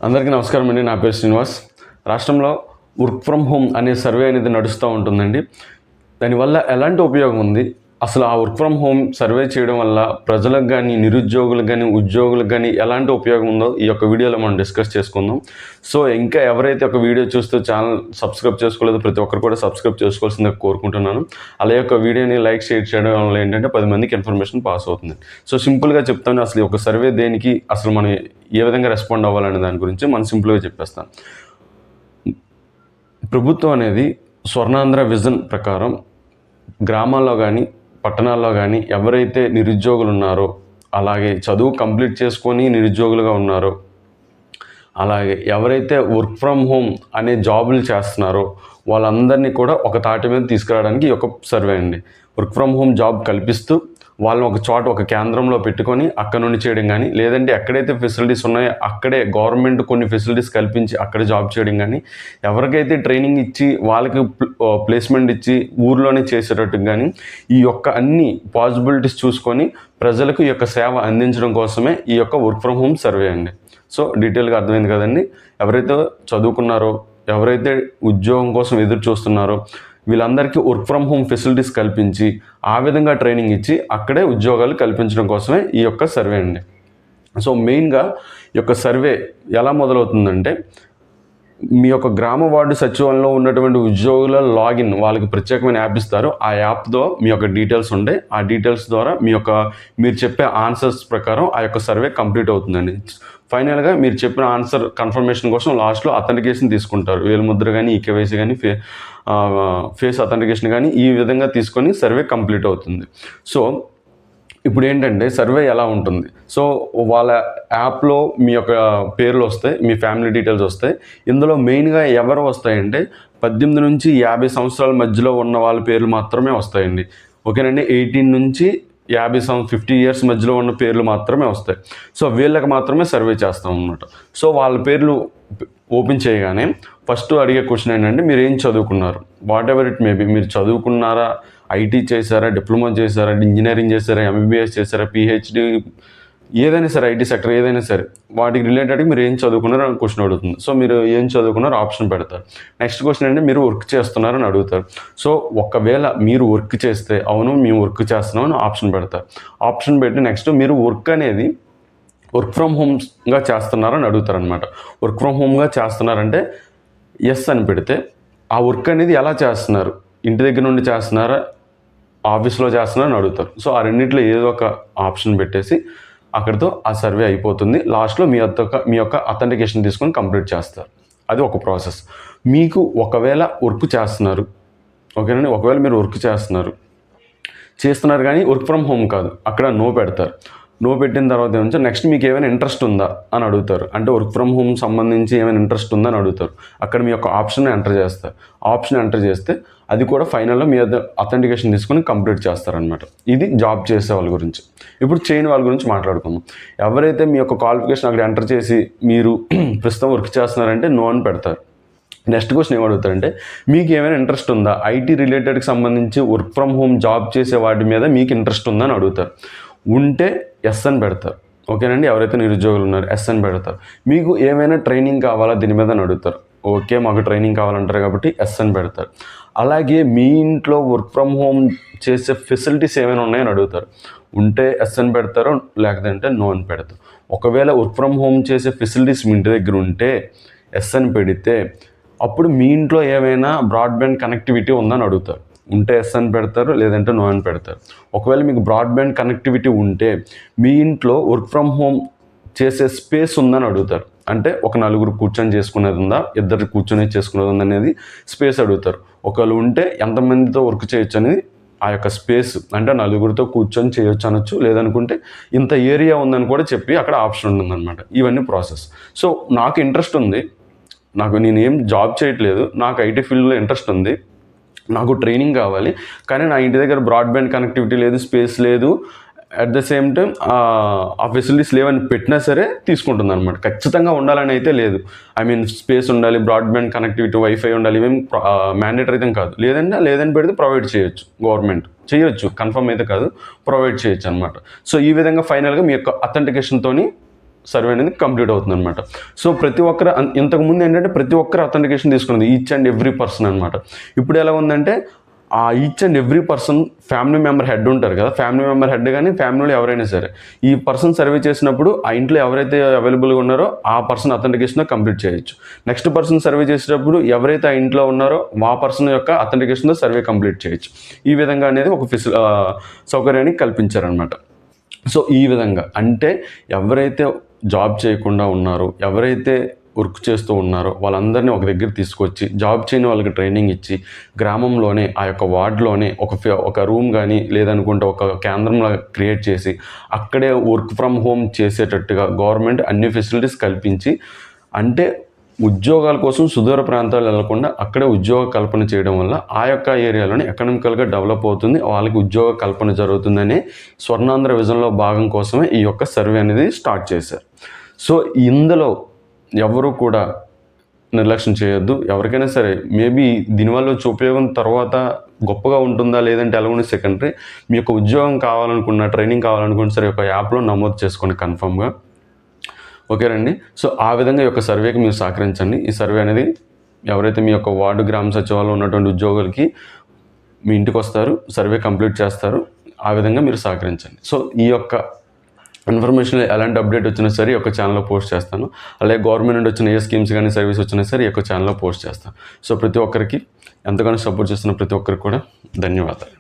అందరికీ నమస్కారం అండి. నా పేరు శ్రీనివాస్. రాష్ట్రంలో వర్క్ ఫ్రమ్ హోమ్ అనే సర్వే అనేది నడుస్తూ ఉంటుందండి. దానివల్ల ఎలాంటి ఉపయోగం ఉంది? అసలు ఆ వర్క్ ఫ్రమ్ హోమ్ సర్వే చేయడం వల్ల ప్రజలకు కానీ, నిరుద్యోగులకు కానీ, ఉద్యోగులకు కానీ ఎలాంటి ఉపయోగం ఉందో ఈ యొక్క వీడియోలో మనం డిస్కస్ చేసుకుందాం. సో ఇంకా ఎవరైతే ఒక వీడియో చూస్తూ ఛానల్ సబ్స్క్రైబ్ చేసుకోలేదో ప్రతి ఒక్కరు కూడా సబ్స్క్రైబ్ చేసుకోవాల్సిందిగా కోరుకుంటున్నాను. అలాగే ఒక వీడియోని లైక్, షేర్ చేయడం వల్ల ఏంటంటే 10 మందికి ఇన్ఫర్మేషన్ పాస్ అవుతుంది. సో సింపుల్గా చెప్తాను, అసలు ఒక సర్వే దేనికి, అసలు మనం ఏ విధంగా రెస్పాండ్ అవ్వాలనే దాని గురించి మనం సింపుల్గా చెప్పేస్తాం. ప్రభుత్వం అనేది స్వర్ణాంధ్ర విజన్ ప్రకారం గ్రామాల్లో కానీ, పట్టణాల్లో కానీ ఎవరైతే నిరుద్యోగులు ఉన్నారో, అలాగే చదువు కంప్లీట్ చేసుకొని నిరుద్యోగులుగా ఉన్నారో, అలాగే ఎవరైతే వర్క్ ఫ్రమ్ హోమ్ అనే జాబులు చేస్తున్నారో వాళ్ళందరినీ కూడా ఒక తాటి మీద తీసుకురావడానికి ఈ యొక్క సర్వే అండి. వర్క్ ఫ్రమ్ హోమ్ జాబ్ కల్పిస్తూ వాళ్ళని ఒక చోట ఒక కేంద్రంలో పెట్టుకొని అక్కడ నుండి చేయడం కానీ, లేదంటే ఎక్కడైతే ఫెసిలిటీస్ ఉన్నాయో అక్కడే గవర్నమెంట్ కొన్ని ఫెసిలిటీస్ కల్పించి అక్కడ జాబ్ చేయడం కానీ, ఎవరికైతే ట్రైనింగ్ ఇచ్చి వాళ్ళకి ప్లేస్మెంట్ ఇచ్చి ఊర్లోనే చేసేటట్టు కానీ, ఈ యొక్క అన్ని పాసిబిలిటీస్ చూసుకొని ప్రజలకు ఈ యొక్క సేవ అందించడం కోసమే ఈ యొక్క వర్క్ ఫ్రమ్ హోమ్ సర్వే అండి. సో డీటెయిల్గా అర్థమైంది కదండి. ఎవరైతే చదువుకున్నారో, ఎవరైతే ఉద్యోగం కోసం ఎదురు చూస్తున్నారో వీళ్ళందరికీ వర్క్ ఫ్రమ్ హోమ్ ఫెసిలిటీస్ కల్పించి ఆ విధంగా ట్రైనింగ్ ఇచ్చి అక్కడే ఉద్యోగాలు కల్పించడం కోసమే ఈ యొక్క సర్వే అండి. సో మెయిన్గా ఈ యొక్క సర్వే ఎలా మొదలవుతుందంటే, మీ యొక్క గ్రామ వార్డు సచివాలయంలో ఉన్నటువంటి ఉద్యోగుల లాగిన్ వాళ్ళకి ప్రత్యేకమైన యాప్ ఇస్తారు. ఆ యాప్తో మీ యొక్క డీటెయిల్స్ ఉంటాయి. ఆ డీటెయిల్స్ ద్వారా మీరు చెప్పే ఆన్సర్స్ ప్రకారం ఆ యొక్క సర్వే కంప్లీట్ అవుతుందండి. ఫైనల్గా మీరు చెప్పిన ఆన్సర్ కన్ఫర్మేషన్ కోసం లాస్ట్లో అథెంటికేషన్ తీసుకుంటారు. వేలిముద్ర కానీ, ఈకేవైసీ కానీ, ఫేస్ అథెంటికేషన్ కానీ ఈ విధంగా తీసుకొని సర్వే కంప్లీట్ అవుతుంది. సో ఇప్పుడు ఏంటంటే సర్వే ఎలా ఉంటుంది? సో వాళ్ళ యాప్లో మీ యొక్క పేర్లు వస్తాయి, మీ ఫ్యామిలీ డీటెయిల్స్ వస్తాయి. ఇందులో మెయిన్గా ఎవరు వస్తాయంటే 18 నుంచి 50 సంవత్సరాల మధ్యలో ఉన్న వాళ్ళ పేర్లు మాత్రమే వస్తాయండి. ఓకేనండి. 18 నుంచి 50 ఇయర్స్ మధ్యలో ఉన్న పేర్లు మాత్రమే వస్తాయి. సో వీళ్ళకి మాత్రమే సర్వే చేస్తాం అన్నమాట. సో వాళ్ళ పేర్లు ఓపెన్ చేయగానే ఫస్ట్ అడిగే క్వశ్చన్ ఏంటంటే, మీరు ఏం చదువుకున్నారు? What ever it maybe. మీరు చదువుకున్నారా, ఐటీ చేశారా, డిప్లొమా చేశారా, ఇంజనీరింగ్ చేశారా, ఎంబీబీఎస్ చేశారా, పిహెచ్డి, ఏదైనా సరే, ఐటీ సెక్టర్ ఏదైనా సరే వాటికి రిలేటెడ్గా మీరు ఏం చదువుకున్నారో అని క్వశ్చన్ అడుగుతుంది. సో మీరు ఏం చదువుకున్నారో ఆప్షన్ పెడతారు. నెక్స్ట్ క్వశ్చన్ అంటే, మీరు వర్క్ చేస్తున్నారని అడుగుతారు. సో ఒకవేళ మీరు వర్క్ చేస్తే అవును మేము వర్క్ చేస్తున్నామని ఆప్షన్ పెడతారు. ఆప్షన్ పెట్టి నెక్స్ట్ మీరు వర్క్ అనేది వర్క్ ఫ్రమ్ హోమ్గా చేస్తున్నారని అడుగుతారనమాట. వర్క్ ఫ్రమ్ హోమ్గా చేస్తున్నారంటే ఎస్ అని పెడితే ఆ వర్క్ అనేది ఎలా చేస్తున్నారు, ఇంటి దగ్గర నుండి చేస్తున్నారా, ఆఫీస్లో చేస్తున్నారని అడుగుతారు. సో ఆ రెండింటిలో ఏదో ఒక ఆప్షన్ పెట్టేసి అక్కడితో ఆ సర్వే అయిపోతుంది. లాస్ట్లో మీ యొక్క అథెంటికేషన్ తీసుకొని కంప్లీట్ చేస్తారు. అది ఒక ప్రాసెస్. మీకు ఒకవేళ వర్క్ చేస్తున్నారు, ఓకేనండి, ఒకవేళ మీరు వర్క్ చేస్తున్నారు కానీ వర్క్ ఫ్రమ్ హోమ్ కాదు, అక్కడ నో పెడతారు. నో పెట్టిన తర్వాత ఏమంటే నెక్స్ట్ మీకు ఏమైనా ఇంట్రెస్ట్ ఉందా అని అడుగుతారు. అంటే వర్క్ ఫ్రమ్ హోమ్ సంబంధించి ఏమైనా ఇంట్రెస్ట్ ఉందా అని అడుగుతారు. అక్కడ మీ యొక్క ఆప్షన్ ఎంటర్ చేస్తారు. ఆప్షన్ ఎంటర్ చేస్తే అది కూడా ఫైనల్లో మీ అథెంటికేషన్ తీసుకొని కంప్లీట్ చేస్తారనమాట. ఇది జాబ్ చేసే వాళ్ళ గురించి. ఇప్పుడు చేయని వాళ్ళ గురించి మాట్లాడుకుందాం. ఎవరైతే మీ యొక్క క్వాలిఫికేషన్ అక్కడ ఎంటర్ చేసి మీరు ప్రస్తుతం వర్క్ చేస్తున్నారంటే నో అని పెడతారు. నెక్స్ట్ క్వశ్చన్ ఏమడుగుతారంటే, మీకు ఏమైనా ఇంట్రెస్ట్ ఉందా, ఐటీ రిలేటెడ్కి సంబంధించి వర్క్ ఫ్రమ్ హోమ్ జాబ్ చేసే వాటి మీద మీకు ఇంట్రెస్ట్ ఉందా అని అడుగుతారు. ఉంటే ఎస్ అని పెడతారు. ఓకేనండి. ఎవరైతే నిరుద్యోగులు ఉన్నారో ఎస్ అని పెడతారు. మీకు ఏమైనా ట్రైనింగ్ కావాలా దీని మీద అని అడుగుతారు. ఓకే మాకు ట్రైనింగ్ కావాలంటారు కాబట్టి ఎస్ అని పెడతారు. అలాగే మీ ఇంట్లో వర్క్ ఫ్రమ్ హోమ్ చేసే ఫెసిలిటీస్ ఏమైనా ఉన్నాయని అడుగుతారు. ఉంటే ఎస్ అని పెడతారు, లేకపోతే నో అని పెడతారు. ఒకవేళ వర్క్ ఫ్రమ్ హోమ్ చేసే ఫెసిలిటీస్ మీ ఇంటి దగ్గర ఉంటే ఎస్ అని పెడితే అప్పుడు మీ ఇంట్లో ఏమైనా బ్రాడ్బ్యాండ్ కనెక్టివిటీ ఉందని అడుగుతారు. ఉంటే ఎస్ అని పెడతారు, లేదంటే నో అని పెడతారు. ఒకవేళ మీకు బ్రాడ్బ్యాండ్ కనెక్టివిటీ ఉంటే మీ ఇంట్లో వర్క్ ఫ్రమ్ హోమ్ చేసే స్పేస్ ఉందని అడుగుతారు. అంటే ఒక నలుగురు కూర్చొని చేసుకునేది ఉందా, ఇద్దరు కూర్చొని చేసుకునేది ఉందా అనేది స్పేస్ అడుగుతారు. ఒకవేళ ఉంటే ఎంతమందితో వర్క్ చేయొచ్చు అనేది ఆ యొక్క స్పేస్, అంటే నలుగురితో కూర్చొని చేయొచ్చు అనొచ్చు, లేదనుకుంటే ఇంత ఏరియా ఉందని కూడా చెప్పి అక్కడ ఆప్షన్ ఉంటుందన్నమాట. ఇవన్నీ ప్రాసెస్. సో నాకు ఇంట్రెస్ట్ ఉంది, నేను ఏం జాబ్ చేయట్లేదు, నాకు ఐటీ ఫీల్డ్లో ఇంట్రెస్ట్ ఉంది, నాకు ట్రైనింగ్ కావాలి, కానీ నా ఇంటి దగ్గర బ్రాడ్బ్యాండ్ కనెక్టివిటీ లేదు, స్పేస్ లేదు, అట్ ద సేమ్ టైం ఆ ఫెసిలిటీస్ లేవని పెట్టినా సరే తీసుకుంటుంది అనమాట. ఖచ్చితంగా ఉండాలని అయితే లేదు. స్పేస్ ఉండాలి, బ్రాడ్బ్యాండ్ కనెక్టివిటీ, వైఫై ఉండాలి, ఇవేం మ్యాండేటరీ అయితే కాదు. లేదని పెడితే ప్రొవైడ్ చేయొచ్చు, గవర్నమెంట్ చేయొచ్చు, కన్ఫర్మ్ అయితే కాదు, ప్రొవైడ్ చేయొచ్చు అనమాట. సో ఈ విధంగా ఫైనల్గా మీ యొక్క అథెంటికేషన్తో సర్వే అనేది కంప్లీట్ అవుతుంది అనమాట. సో ప్రతి ఒక్కరు ఇంతకుముందు ఏంటంటే ప్రతి ఒక్కరు అథెంటికేషన్ తీసుకున్నది, ఈచ్ అండ్ ఎవ్రీ పర్సన్ అనమాట. ఇప్పుడు ఎలా ఉందంటే ఆ each and every person family member head ఉంటారు కదా, ఫ్యామిలీ మెంబర్ హెడ్ కానీ ఫ్యామిలీలో ఎవరైనా సరే ఈ పర్సన్ సర్వే చేసినప్పుడు ఆ ఇంట్లో ఎవరైతే అవైలబుల్గా ఉన్నారో ఆ పర్సన్ అథెంటికేషన్ కంప్లీట్ చేయొచ్చు. నెక్స్ట్ పర్సన్ సర్వే చేసేటప్పుడు ఎవరైతే ఆ ఇంట్లో ఉన్నారో ఆ పర్సన్ యొక్క అథెంటికేషన్తో సర్వే కంప్లీట్ చేయొచ్చు. ఈ విధంగా అనేది ఒక సౌకర్యాన్ని కల్పించారనమాట. సో ఈ విధంగా అంటే ఎవరైతే జాబ్ చేయకుండా ఉన్నారో, ఎవరైతే వర్క్ చేస్తూ ఉన్నారో వాళ్ళందరినీ ఒక దగ్గర తీసుకొచ్చి జాబ్ చేయని వాళ్ళకి ట్రైనింగ్ ఇచ్చి గ్రామంలోనే ఆ యొక్క వార్డులోనే ఒక రూమ్ కానీ లేదనుకుంటే ఒక కేంద్రంలో క్రియేట్ చేసి అక్కడే వర్క్ ఫ్రమ్ హోమ్ చేసేటట్టుగా గవర్నమెంట్ అన్ని ఫెసిలిటీస్ కల్పించి, అంటే ఉద్యోగాల కోసం సుదూర ప్రాంతాలు వెళ్లకుండా అక్కడే ఉద్యోగ కల్పన చేయడం వల్ల ఆ యొక్క ఏరియాలోనే ఎకనామికల్గా డెవలప్ అవుతుంది, వాళ్ళకి ఉద్యోగ కల్పన జరుగుతుందనే స్వర్ణాంధ్ర విజన్లో భాగం కోసమే ఈ యొక్క సర్వే అనేది స్టార్ట్ చేశారు. సో ఇందులో ఎవరు కూడా నిర్లక్ష్యం చేయొద్దు. ఎవరికైనా సరే మేబీ దీనివల్ల వచ్చే ఉపయోగం తర్వాత గొప్పగా ఉంటుందా లేదంటే ఎలా ఉంది సెకండరీ. మీ యొక్క ఉద్యోగం కావాలనుకున్న, ట్రైనింగ్ కావాలనుకున్న సరే ఒక యాప్లో నమోదు చేసుకోండి కన్ఫర్మ్గా. ఓకేనండి. సో ఆ విధంగా ఈ యొక్క సర్వేకి మీరు సహకరించండి. ఈ సర్వే అనేది ఎవరైతే మీ యొక్క వార్డు గ్రామ సచివాలయంలో ఉన్నటువంటి ఉద్యోగులకి మీ ఇంటికి వస్తారు, సర్వే కంప్లీట్ చేస్తారు. ఆ విధంగా మీరు సహకరించండి. సో ఈ యొక్క ఇన్ఫర్మేషన్ ఎలాంటి అప్డేట్ వచ్చినా సరే ఈ యొక్క ఛానల్లో పోస్ట్ చేస్తాను. అలాగే గవర్నమెంట్ నుండి వచ్చిన ఏ స్కీమ్స్ కానీ సర్వీస్ వచ్చినా సరే ఈ యొక్క ఛానల్లో పోస్ట్ చేస్తాను. సో ప్రతి ఒక్కరికి ఎంతగానో సపోర్ట్ చేస్తున్న ప్రతి ఒక్కరికి కూడా ధన్యవాదాలు.